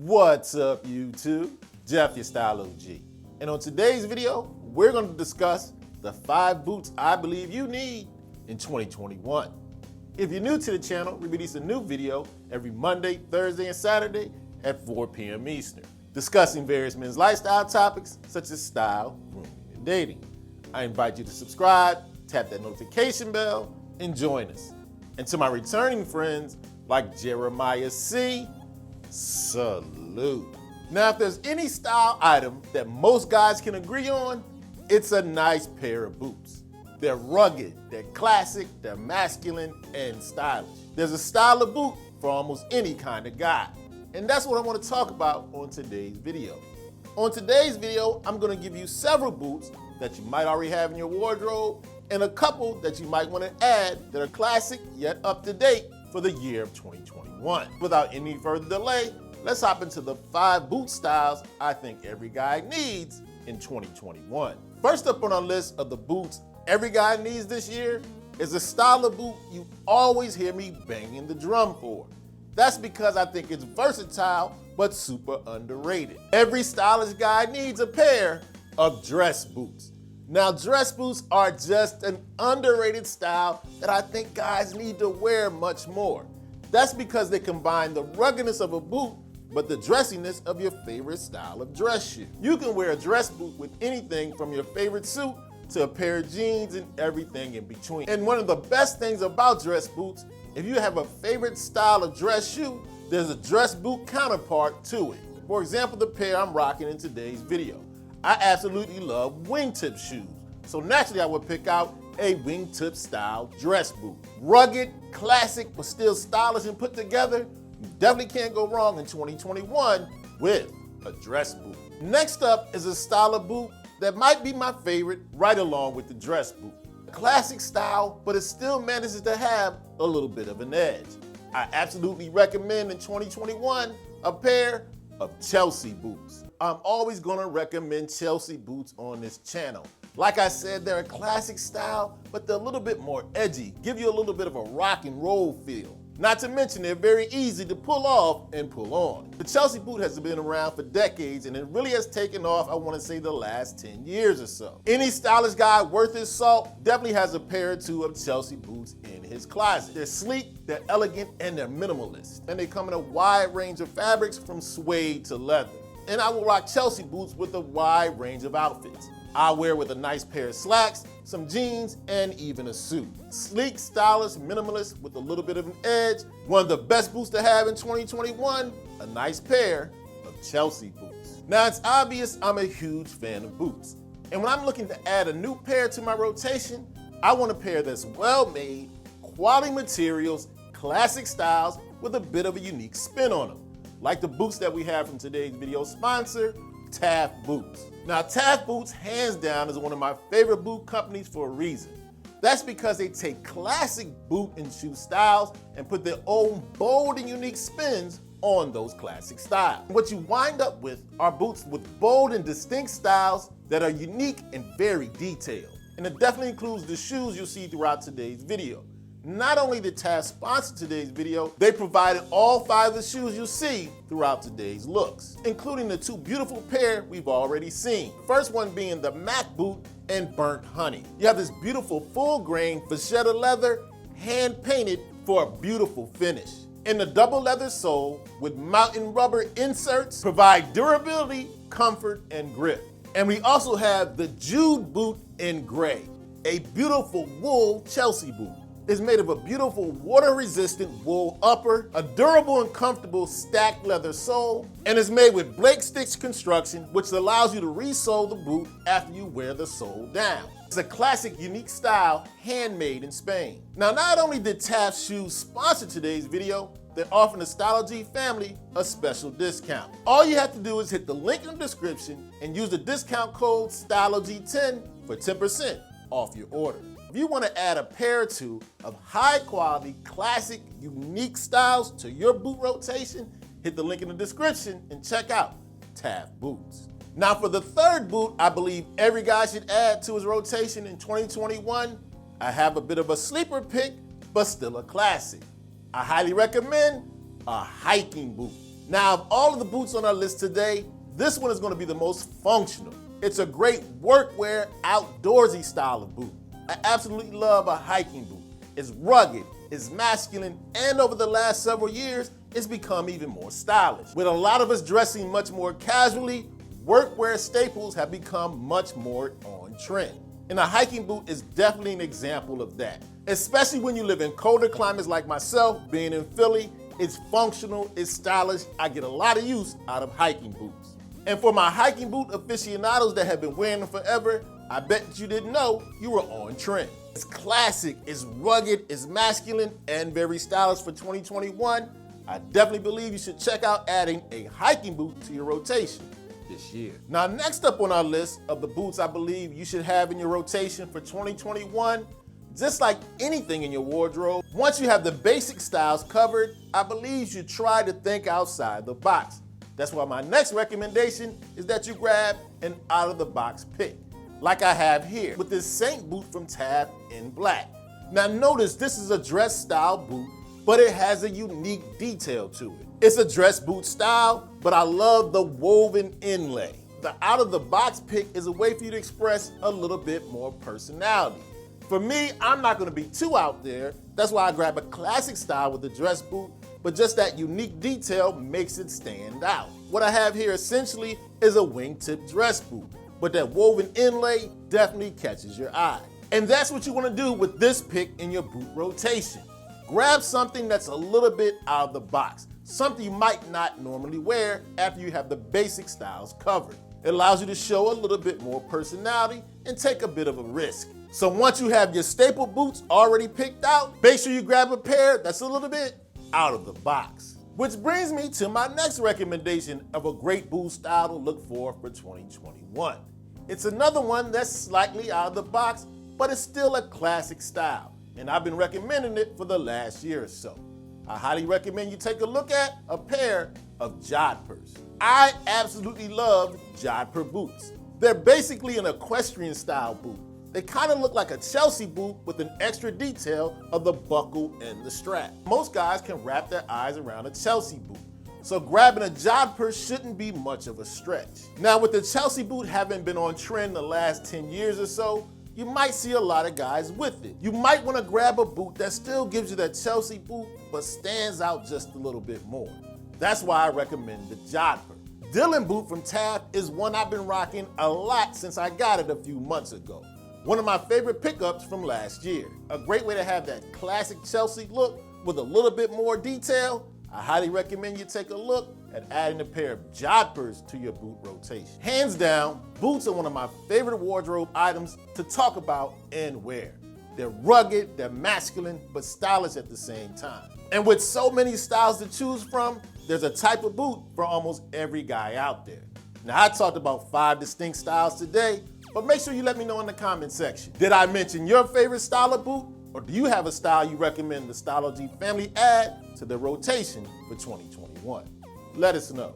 What's up, YouTube? Jeff, your Style O.G. And on today's video, we're going to discuss the 5 boots I believe you need in 2021. If you're new to the channel, we release a new video every Monday, Thursday, and Saturday at 4 p.m. Eastern, discussing various men's lifestyle topics such as style, grooming, and dating. I invite you to subscribe, tap that notification bell, and join us. And to my returning friends like Jeremiah C., salute. Now, if there's any style item that most guys can agree on, it's a nice pair of boots. They're rugged, they're classic, they're masculine, and stylish. There's a style of boot for almost any kind of guy. And that's what I want to talk about on today's video. On today's video, I'm going to give you several boots that you might already have in your wardrobe and a couple that you might want to add that are classic yet up to date for the year of 2021. Without any further delay, let's hop into the 5 boot styles I think every guy needs in 2021. First up on our list of the boots every guy needs this year is a style of boot you always hear me banging the drum for. That's because I think it's versatile but super underrated. Every stylish guy needs a pair of dress boots. Now, dress boots are just an underrated style that I think guys need to wear much more. That's because they combine the ruggedness of a boot but the dressiness of your favorite style of dress shoe. You can wear a dress boot with anything from your favorite suit to a pair of jeans and everything in between. And one of the best things about dress boots, if you have a favorite style of dress shoe, there's a dress boot counterpart to it. For example, the pair I'm rocking in today's video. I absolutely love wingtip shoes, so naturally I would pick out a wingtip style dress boot. Rugged, classic, but still stylish and put together, you definitely can't go wrong in 2021 with a dress boot. Next up is a style of boot that might be my favorite right along with the dress boot. Classic style, but it still manages to have a little bit of an edge. I absolutely recommend in 2021 a pair of Chelsea boots. I'm always gonna recommend Chelsea boots on this channel. Like I said, they're a classic style, but they're a little bit more edgy, give you a little bit of a rock and roll feel. Not to mention they're very easy to pull off and pull on. The Chelsea boot has been around for decades and it really has taken off, I wanna say, the last 10 years or so. Any stylish guy worth his salt definitely has a pair or two of Chelsea boots in his closet. They're sleek, they're elegant, and they're minimalist. And they come in a wide range of fabrics from suede to leather. And I will rock Chelsea boots with a wide range of outfits. I wear with a nice pair of slacks, some jeans, and even a suit. Sleek, stylish, minimalist with a little bit of an edge. One of the best boots to have in 2021, a nice pair of Chelsea boots. Now, it's obvious I'm a huge fan of boots. And when I'm looking to add a new pair to my rotation, I want a pair that's well-made, quality materials, classic styles with a bit of a unique spin on them. Like the boots that we have from today's video sponsor, Taft Boots. Now, Taft Boots, hands down, is one of my favorite boot companies for a reason. That's because they take classic boot and shoe styles and put their own bold and unique spins on those classic styles. What you wind up with are boots with bold and distinct styles that are unique and very detailed. And it definitely includes the shoes you'll see throughout today's video. Not only did Taft sponsor today's video, they provided all 5 of the shoes you'll see throughout today's looks, including the 2 beautiful pair we've already seen. The first one being the Mac boot and Burnt Honey. You have this beautiful full-grain vachetta leather, hand-painted for a beautiful finish. And the double leather sole with mountain rubber inserts provide durability, comfort, and grip. And we also have the Jude boot in gray, a beautiful wool Chelsea boot. It's made of a beautiful water-resistant wool upper, a durable and comfortable stacked leather sole, and it's made with Blake Stitch construction, which allows you to re-sole the boot after you wear the sole down. It's a classic, unique style, handmade in Spain. Now, not only did Taft Shoes sponsor today's video, they're offering the Style O.G family a special discount. All you have to do is hit the link in the description and use the discount code StyleOG10 for 10% off your order. If you want to add a pair or two of high-quality, classic, unique styles to your boot rotation, hit the link in the description and check out Taft Boots. Now, for the third boot I believe every guy should add to his rotation in 2021, I have a bit of a sleeper pick, but still a classic. I highly recommend a hiking boot. Now, of all of the boots on our list today, this one is going to be the most functional. It's a great workwear, outdoorsy style of boot. I absolutely love a hiking boot. It's rugged, it's masculine, and over the last several years, it's become even more stylish. With a lot of us dressing much more casually, workwear staples have become much more on trend. And a hiking boot is definitely an example of that. Especially when you live in colder climates like myself, being in Philly, it's functional, it's stylish. I get a lot of use out of hiking boots. And for my hiking boot aficionados that have been wearing them forever, I bet that you didn't know you were on trend. It's classic, it's rugged, it's masculine, and very stylish for 2021. I definitely believe you should check out adding a hiking boot to your rotation this year. Now, next up on our list of the boots I believe you should have in your rotation for 2021, just like anything in your wardrobe, once you have the basic styles covered, I believe you should try to think outside the box. That's why my next recommendation is that you grab an out-of-the-box pick, like I have here with this Saint boot from Tab in black. Now notice this is a dress style boot, but it has a unique detail to it. It's a dress boot style, but I love the woven inlay. The out-of-the-box pick is a way for you to express a little bit more personality. For me, I'm not gonna be too out there. That's why I grab a classic style with the dress boot, but just that unique detail makes it stand out. What I have here essentially is a wingtip dress boot, but that woven inlay definitely catches your eye. And that's what you wanna do with this pick in your boot rotation. Grab something that's a little bit out of the box, something you might not normally wear after you have the basic styles covered. It allows you to show a little bit more personality and take a bit of a risk. So once you have your staple boots already picked out, make sure you grab a pair that's a little bit out of the box. Which brings me to my next recommendation of a great boot style to look for 2021. It's another one that's slightly out of the box, but it's still a classic style, and I've been recommending it for the last year or so. I highly recommend you take a look at a pair of jodhpurs. I absolutely love jodhpur boots. They're basically an equestrian style boot. They kind of look like a Chelsea boot with an extra detail of the buckle and the strap. Most guys can wrap their eyes around a Chelsea boot, so grabbing a jodhpur shouldn't be much of a stretch. Now, with the Chelsea boot having been on trend the last 10 years or so, you might see a lot of guys with it. You might want to grab a boot that still gives you that Chelsea boot, but stands out just a little bit more. That's why I recommend the jodhpur. Dylan boot from Tab is one I've been rocking a lot since I got it a few months ago. One of my favorite pickups from last year. A great way to have that classic Chelsea look with a little bit more detail. I highly recommend you take a look at adding a pair of jodhpurs to your boot rotation. Hands down, boots are one of my favorite wardrobe items to talk about and wear. They're rugged, they're masculine, but stylish at the same time. And with so many styles to choose from, there's a type of boot for almost every guy out there. Now, I talked about 5 distinct styles today, but make sure you let me know in the comment section. Did I mention your favorite style of boot? Or do you have a style you recommend the Style O.G family add to their rotation for 2021? Let us know.